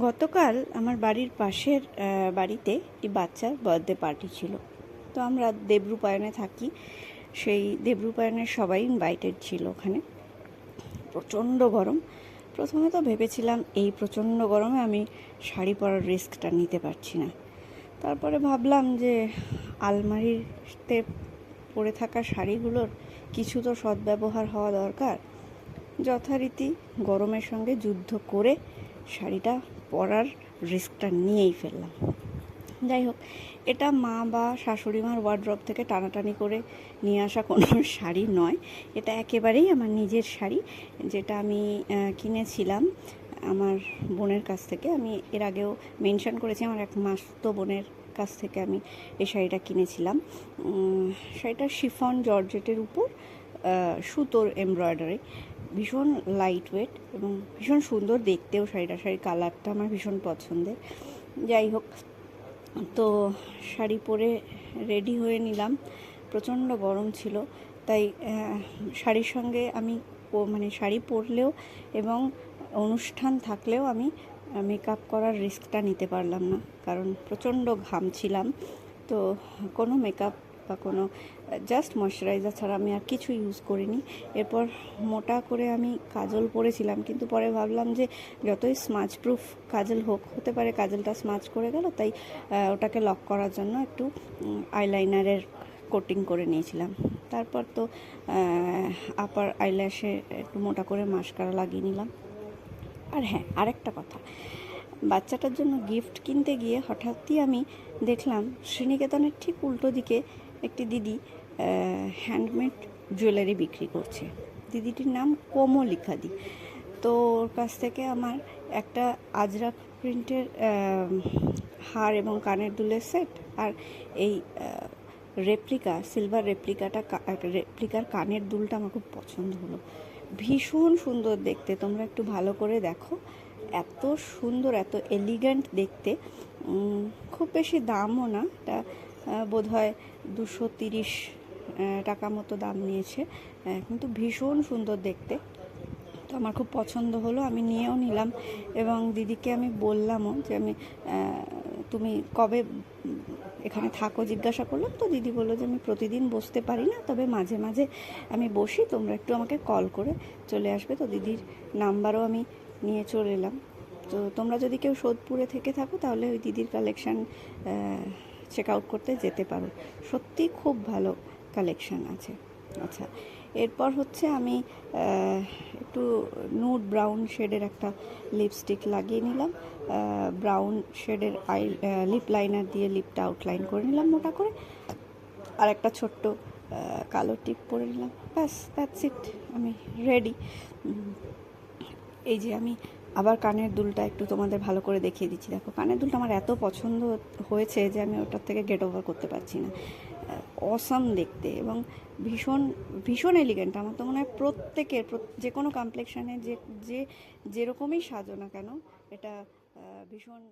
গতকাল আমার বাড়ির পাশের বাড়িতে একটি বাচ্চার বার্থডে পার্টি ছিল। তো আমরা দেবরূপায়ণে থাকি, সেই দেবরূপায়ণের সবাই ইনভাইটেড ছিল। ওখানে প্রচণ্ড গরম। প্রথমে তো ভেবেছিলাম এই প্রচণ্ড গরমে আমি শাড়ি পরার রিস্কটা নিতে পারছি না। তারপরে ভাবলাম যে আলমারিতে পরে থাকা শাড়িগুলোর কিছু তো সদ্ব্যবহার হওয়া দরকার। যথারীতি গরমের সঙ্গে যুদ্ধ করে শাড়িটা পরার রিস্কটা নিয়েই ফেললাম। যাই হোক, এটা মা বা শাশুড়ি মার ওয়ার্ড্রপ থেকে টানাটানি করে নিয়ে আসা কোনো শাড়ি নয়। এটা একেবারেই আমার নিজের শাড়ি, যেটা আমি কিনেছিলাম আমার বোনের কাছ থেকে। আমি এর আগেও মেনশন করেছি, আমার এক মাসতো বোনের কাছ থেকে আমি এই শাড়িটা কিনেছিলাম। শাড়িটা শিফন জর্জেটের উপর সুতোর এমব্রয়ডারি, ভীষণ লাইট ওয়েট এবং ভীষণ সুন্দর দেখতেও শাড়ির কালারটা আমার ভীষণ পছন্দের। যাই হোক, তো শাড়ি পরে রেডি হয়ে নিলাম। প্রচণ্ড গরম ছিল, তাই শাড়ির সঙ্গে আমি শাড়ি পরলেও এবং অনুষ্ঠান থাকলেও আমি মেকআপ করার রিস্কটা নিতে পারলাম না, কারণ প্রচণ্ড ঘামছিলাম। তো কোনো মেকআপ বা কোনো জাস্ট ময়শ্চারাইজার ছাড়া আমি আর কিছু ইউজ করিনি। এরপর মোটা করে আমি কাজল পরেছিলাম, কিন্তু পরে ভাবলাম যে যতই স্মাচ প্রুফ কাজল হতে পারে কাজলটা স্মাচ করে গেল, তাই ওটাকে লক করার জন্য একটু আইলাইনারের কোটিং করে নিয়েছিলাম। তারপর তো আপার আইল্যাশে একটু মোটা করে মাস্কারা লাগিয়ে নিলাম। আর হ্যাঁ, আরেকটা কথা, বাচ্চাটার জন্য গিফট কিনতে গিয়ে হঠাৎই আমি দেখলাম শ্রীনিকেতনের ঠিক উল্টো দিকে একটি দিদি হ্যান্ডমেড জুয়েলারি বিক্রি করছে। দিদিটির নাম কোমলিকাদি। তো ওর কাছ থেকে আমার একটা আজরাক প্রিন্টের হার এবং কানের দুলের সেট আর এই সিলভার রেপ্লিকার কানের দুলটা আমার খুব পছন্দ হলো। ভীষণ সুন্দর দেখতে, তোমরা একটু ভালো করে দেখো। এত সুন্দর, এত এলিগ্যান্ট দেখতে। খুব বেশি দামও না, এটা বোধহয় 230 টাকা মতো দাম নিয়েছে, কিন্তু ভীষণ সুন্দর দেখতে। তো আমার খুব পছন্দ হলো, আমি নিয়েও নিলাম এবং দিদিকে আমি বললামও যে তুমি কবে এখানে থাকো জিজ্ঞাসা করলাম। তো দিদি বললো যে আমি প্রতিদিন বসতে পারি না, তবে মাঝে মাঝে আমি বসি, তোমরা একটু আমাকে কল করে চলে আসবে। তো দিদির নাম্বারও আমি নিয়ে চলে এলাম। তো তোমরা যদি কেউ সোদপুরে থেকে থাকো তাহলে ওই দিদির কালেকশান চেক আউট করতে যেতে পারো, সত্যি খুব ভালো কালেকশান আছে। আচ্ছা, এরপর হচ্ছে আমি একটু নুড ব্রাউন শেডের একটা লিপস্টিক লাগিয়ে নিলাম। ব্রাউন শেডের লিপ লাইনার দিয়ে লিপটা আউটলাইন করে নিলাম মোটা করে, আর একটা ছোট্ট কালো টিপ পরে নিলাম। ব্যাস, দ্যাটস ইট, আমি রেডি। এই যে আমি আবার কানের দুলটা একটু তোমাদের ভালো করে দেখিয়ে দিচ্ছি। দেখো, কানের দুলটা আমার এত পছন্দ হয়েছে যে আমি ওটার থেকে গেট ওভার করতে পারছি না। অসাম দেখতে এবং ভীষণ ভীষণ এলিগেন্ট। আমার তো মনে হয় প্রত্যেকের যে কোনো কমপ্লেক্সানে যে যেরকমই সাজো না কেন, এটা ভীষণ